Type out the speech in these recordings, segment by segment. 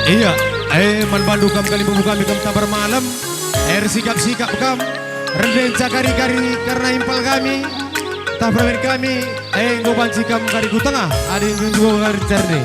Iya, manbandu kam kali bubu kami kam tabar malam. Sikap-sikap kam. Renden cakari-kari karena impal kami. Tabramin kami. Ngoban sikam kari ku tengah. Ada yang juga kari cari.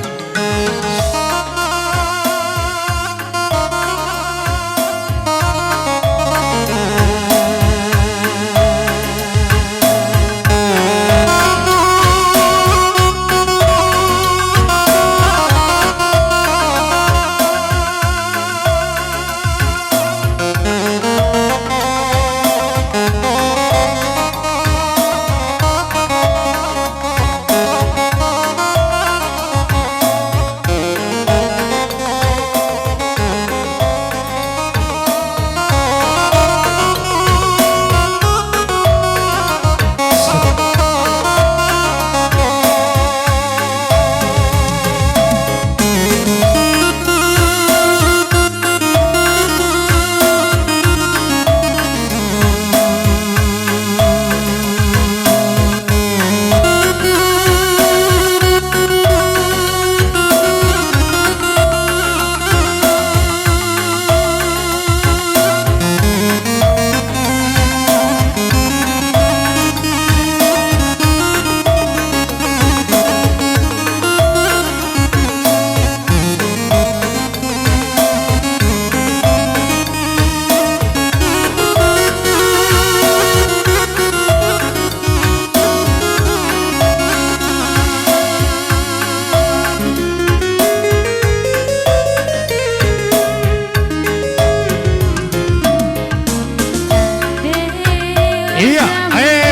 Iya,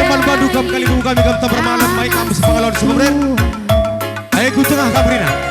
manbadu kam kali bubu kami kam tabar malam. Baik kamu sepangalon sumren. Ku tengah kabrina.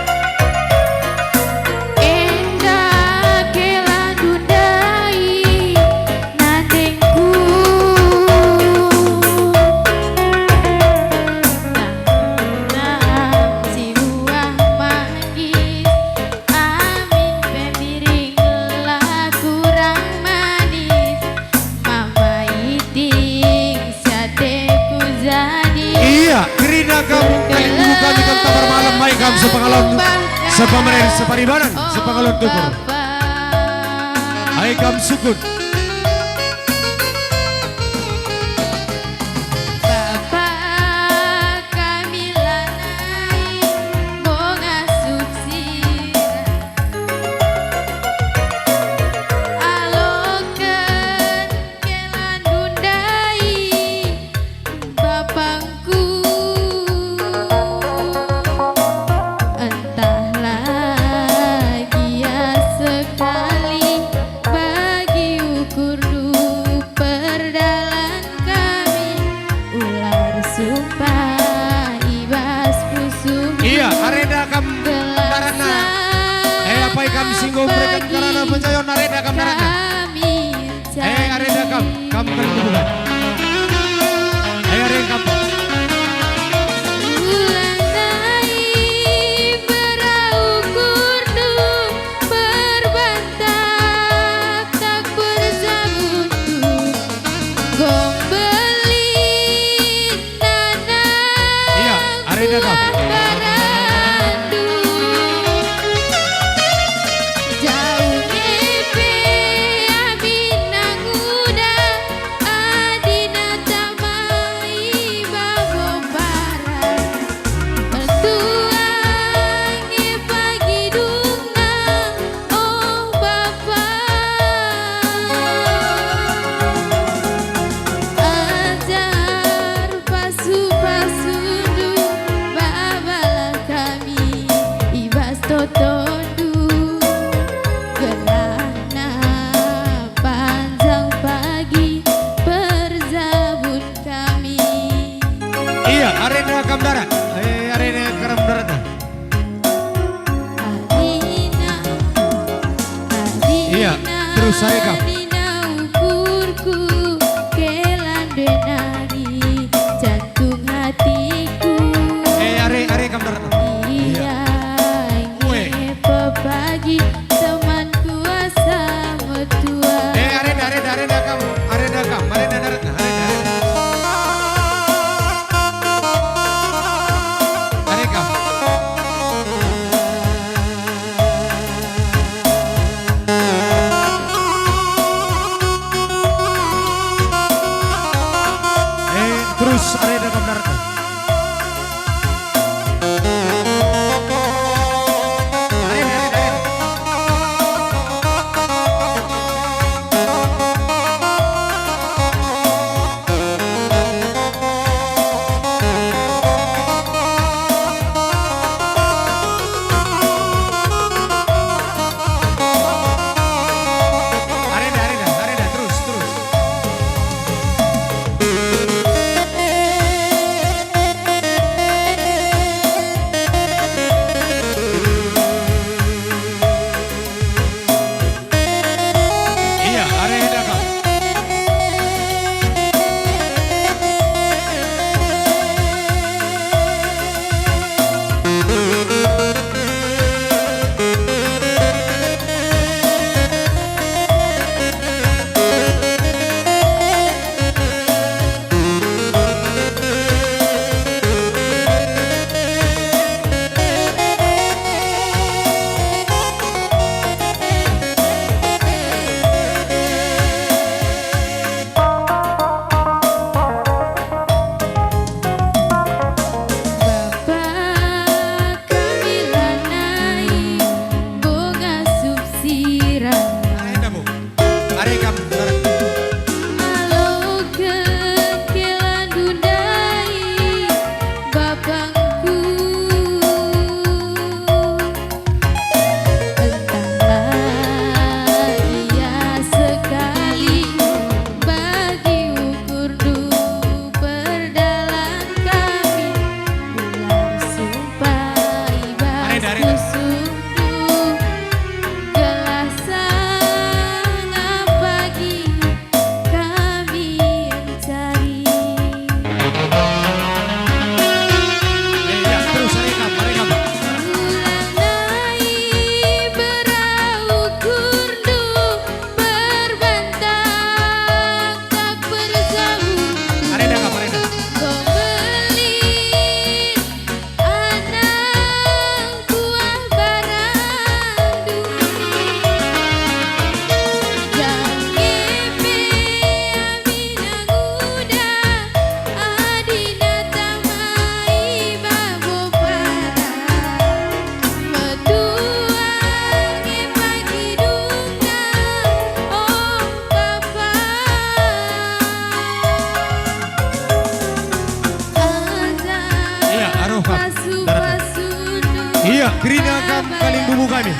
Gerina kamu kali bubu kami kam tabar malam. Baik kamu sepangalon sepameren separibanan sepangalon tukur. Hai kamu sukun. Iya, areda kam darana. Apa kam singgung mereka karena pencayon areda kam darana. Areda kam kali bukan. Areda kam. Iya, areda kam. Arena kam darat. Arena karam darat. Iya, terus saya kam. Jantung hatiku. Are kam darat. Iya, pepagi teman kuasa mertua. Arena kamu. Arena darat. terus arena kam darat. Iya, gerina kam kaling bubu kami.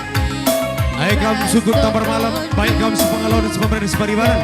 Ayo kam syukur tampar malam, baik kam sepengalon dan sepemerintah separibaran.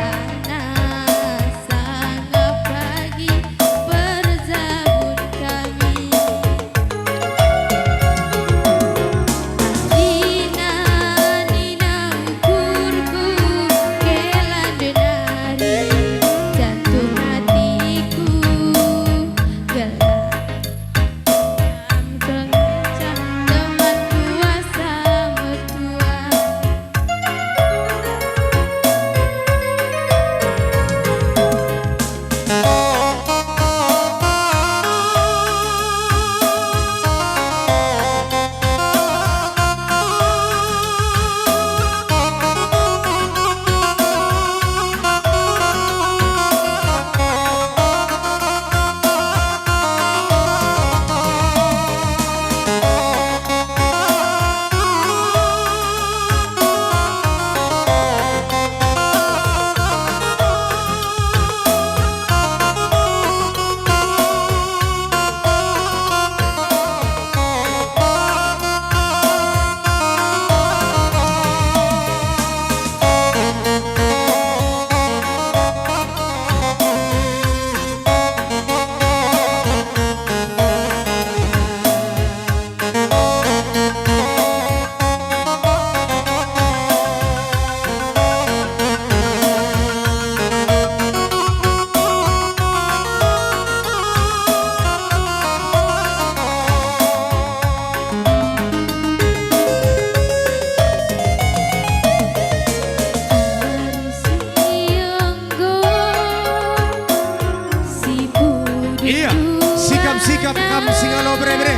Iya, sikap-sikap kam singalo bre-bre.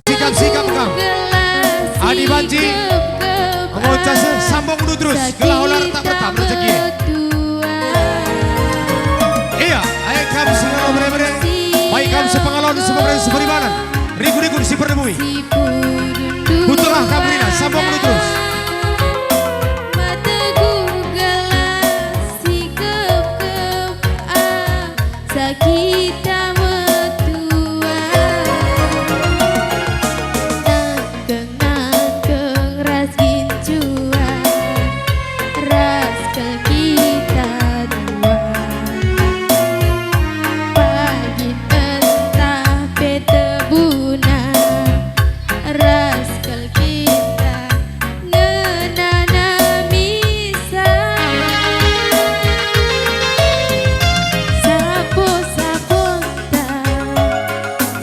Sikap-sikap kam. Adi Banci, ngocas sambung dulu terus. Gelah olar tak betah rezeki. Iya, ayo kam singalo bre. Pengalon Semarang Seberibanan Riku-riku si Perdemui Si purundu Butulah kamu Rina sambung lu terus. Mata gelas si kep-kep sakita metua Nangkeng-nangkeng ras gincuan ras kita dua pagi entah pete buna ras kita ngenana misa sapo-saponta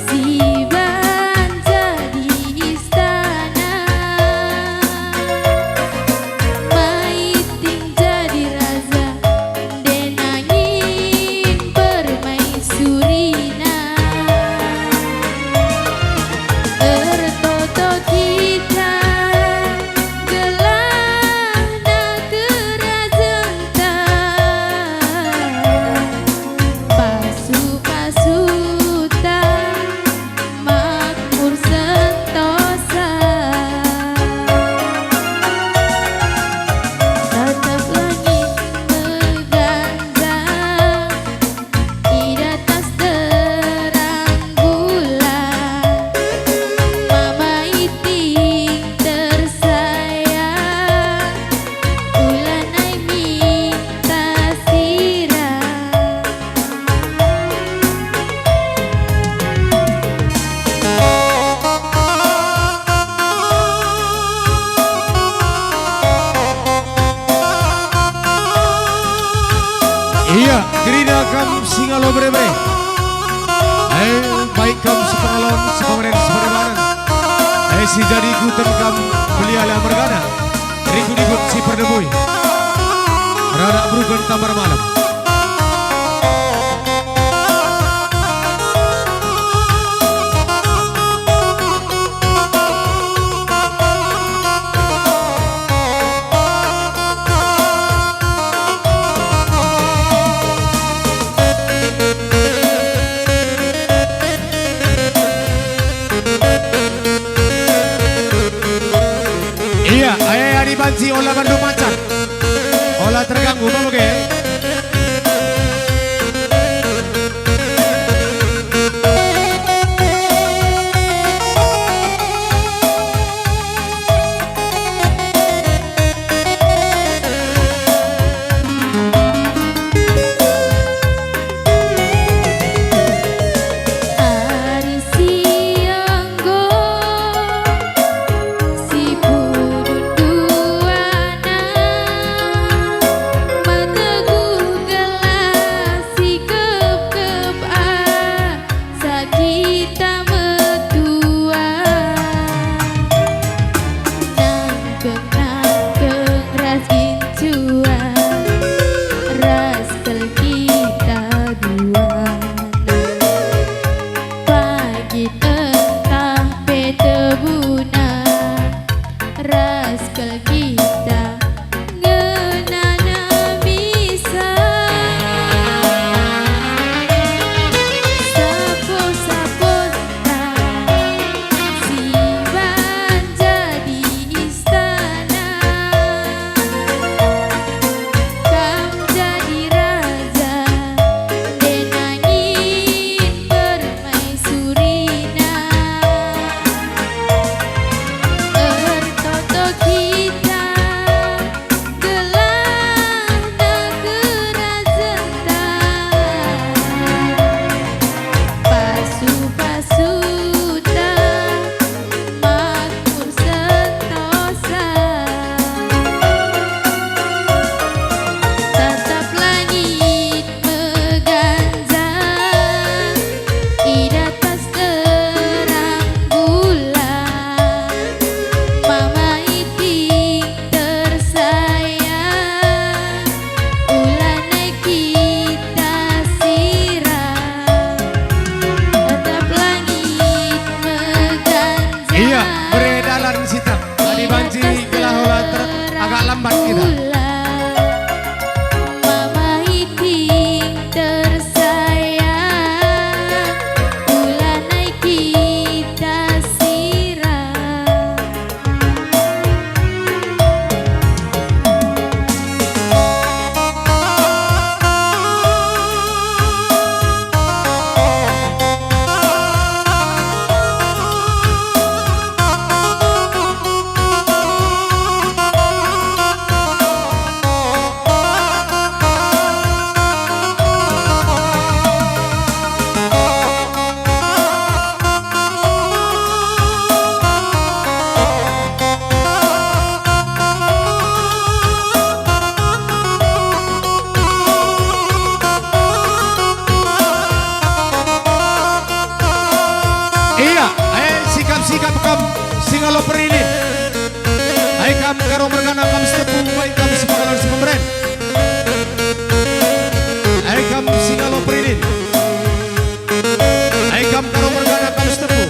si banja di istana maiting jadi raja denangin permaisurina ertoto kita gelana kerajenta pasu-pasuta makmur sentosa tatap langit mengganjang di atas terang bulan mama iting tersayang bulan ai minta sirah Iya, gerina kam singalo bre-bre. Baik kam sepengalon sepemerintah Seberibanan. Si jadi guten kam beli ala mergana. Riku-riku si Perdemui. Rada berugan tambar malam. Iya, ayah di banci olah bandu macan. Olah terganggu, mau ke? Ari sianggo si purundu anak Singaloperinit. Hai kam karo mergana kam setepung baik kam sepakalan sepemberen. Hai kam Singaloperinit. Hai kam karo mergana kam setepung.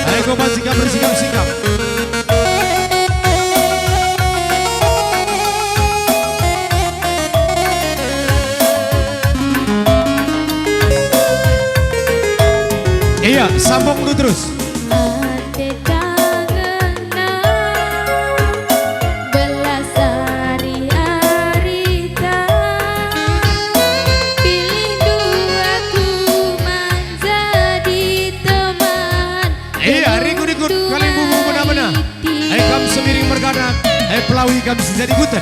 Hai goban sikap bersikap-sikap. Iya, sambung dulu terus. Ate kangenan belas hari-harita, pilih dua ku menjadi teman. Iya, rikut-rikut kalian bumbu benar-benar. Hai kam semiring mergana, hai pelawi kam sejadi guten.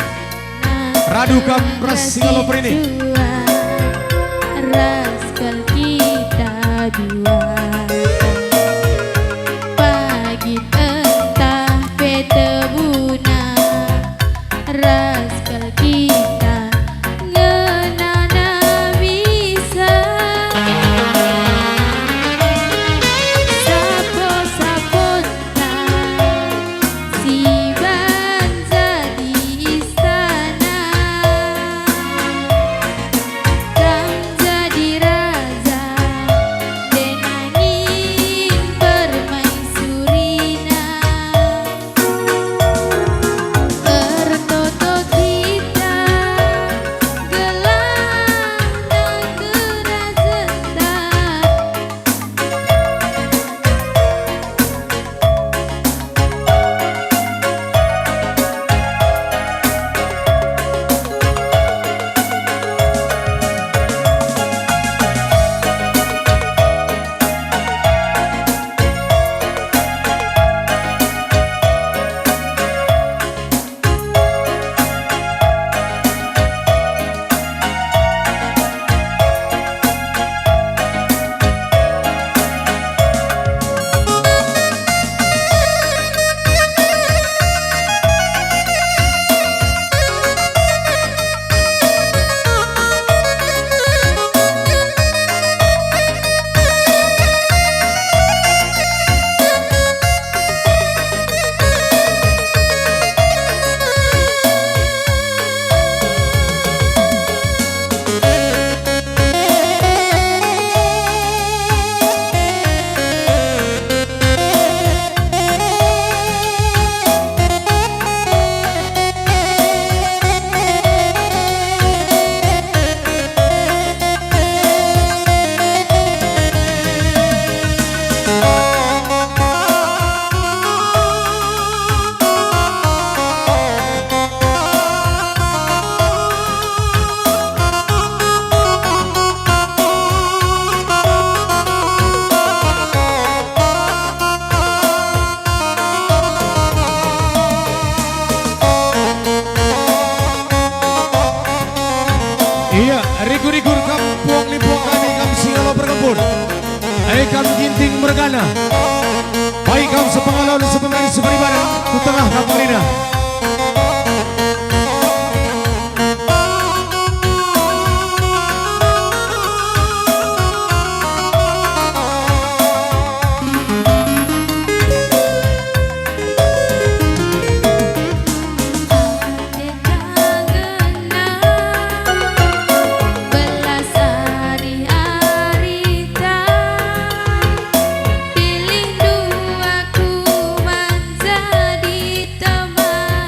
Radu kam ras Singaloperinit. Raskal kita dua. Pagi entah petebuna, raskal kita ngenana bisa. Sapo-sapona si banza di istana, kang jadi raja denangin permaisurina. Ertoto kita gelang negara sentak. Iya, rikur-rikur kampung limpung kami kam Singalo berkebun. Hai kam ginting mergana. Baik kam sepengalon sepemerintah seperibada, ku tengah kapalina. Ate kangenan belas hari-harita, pilih dua ku menjadi teman.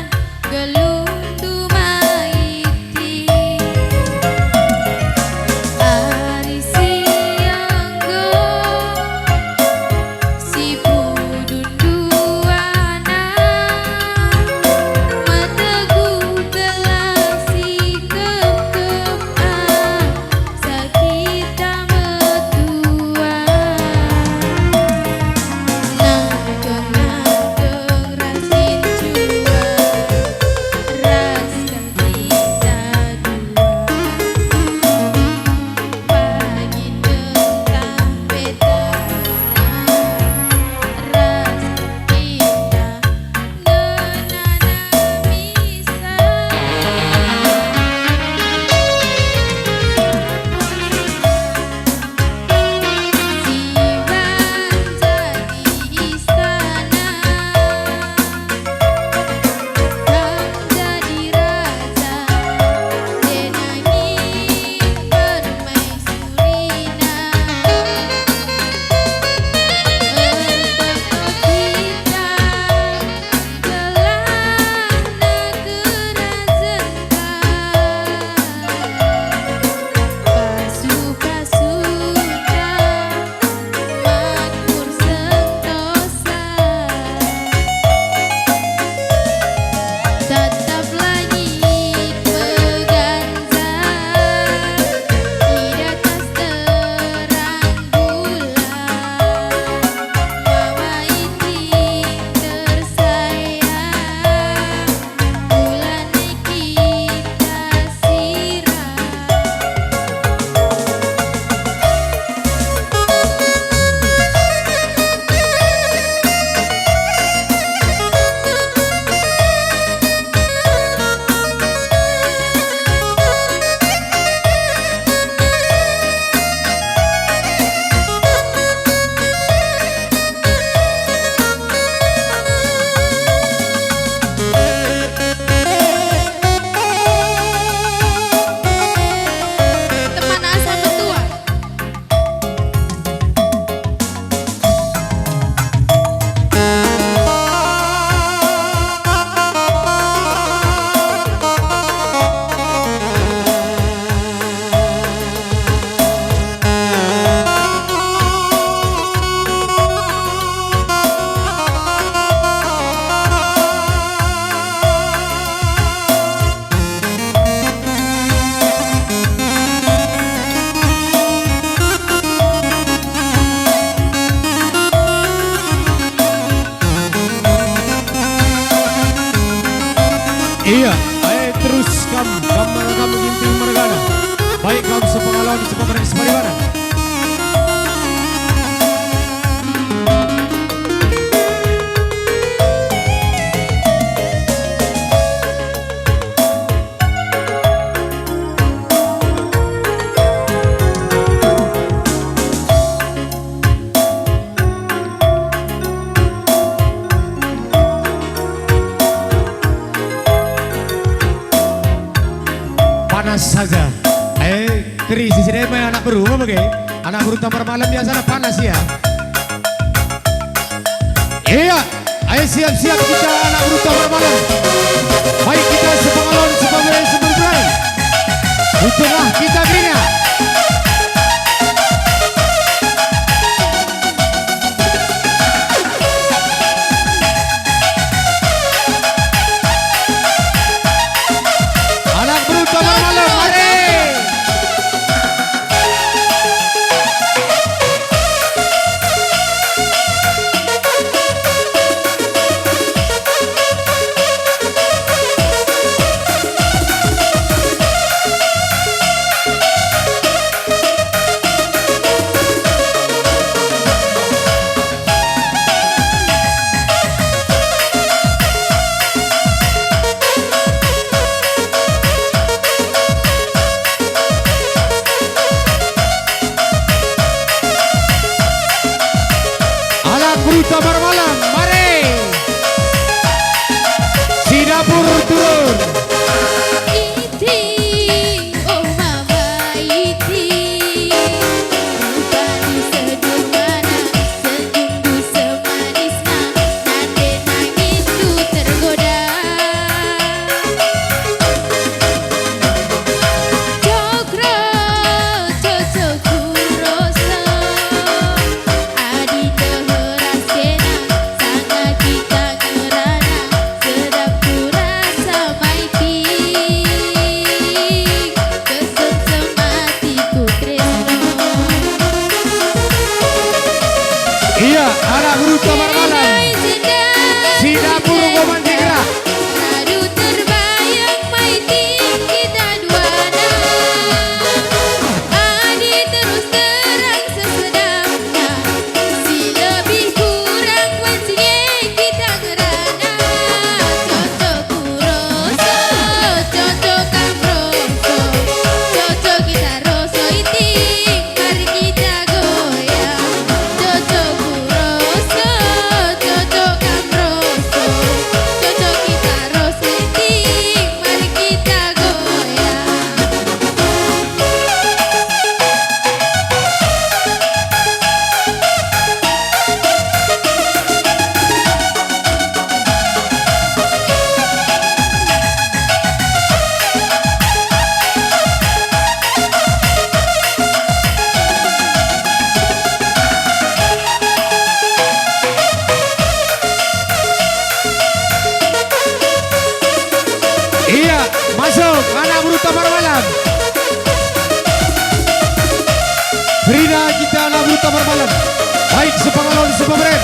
Teri, sisi demai anak beru, apa bagai? Anak beru tamar malam biasa panas ya. Iya, ayo siap-siap kita anak beru tamar malam. Baik kita sepengalon sebagai seberberai. Di tengah kita bina. Anak beru tamar malam, mari. Tamar malam, mari. Si dapur turun. Iti, oh mama iti, rupanya sederhana, senyumku semanisnya, nanti nangisku tergoda. Cokro, cocokku rosa, adi deherasena, sangat kita ngerana, sedap kurasa maiti, kesem sematiku tresno. Iya, anak beru tamar malam. Si dapur goman digerak. Radu terbayang maiti kita duana, adi terus terang sesedapnya, si lebih kurang wancinya kita ngerana. Cocok kuroso, cocok kamroso, cocok kita roso iting, mari kita goyang. Cocok kuroso, cocok kamroso, cocok kita roso iting, mari kita goyang. Iya, masuk anak beru tamar malam. Frida kita anak beru tamar malam. Baik sepengalon sebebren.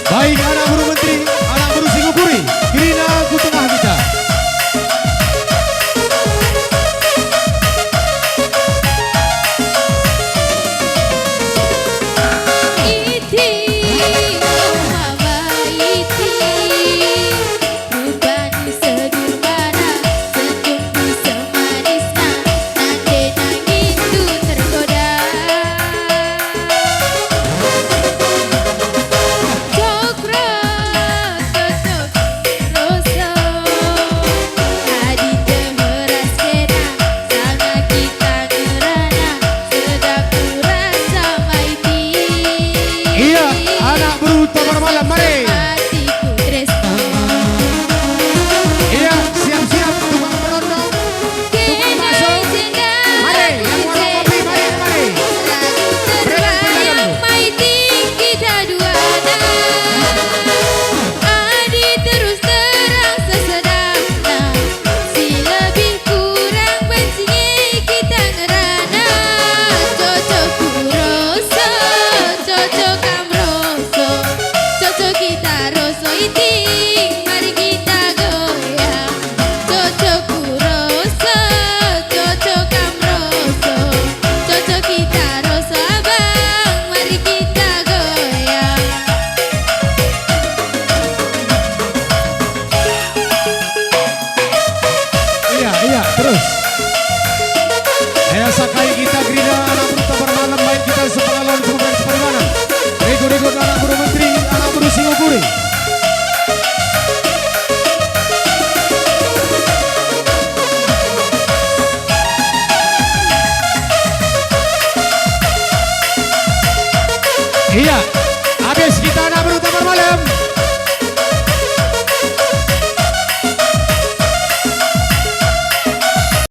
Baik anak beru menteri, anak beru Singapura. Kirina ku tengah kita. Iti, oh mama iti, rupanya sederhana, senyumku semanisnya, nanti nangisku tergoda. Cokro, cocok roso, adi deherasena, sangat kita ngerana, sedap kurasa maiti. Iya, anak beru tamar malam, mari. Hatiku tresno. Iya, siap-siap tukang berondong. Tukang bakso. Mari, yang warna kopi, mari. Terbayang maiti kita duana, adi terus terang sesedapnya, si lebih kurang bencinya kita ngerana. Cocok kuroso, cocok kamroso, cocok kita roso iting,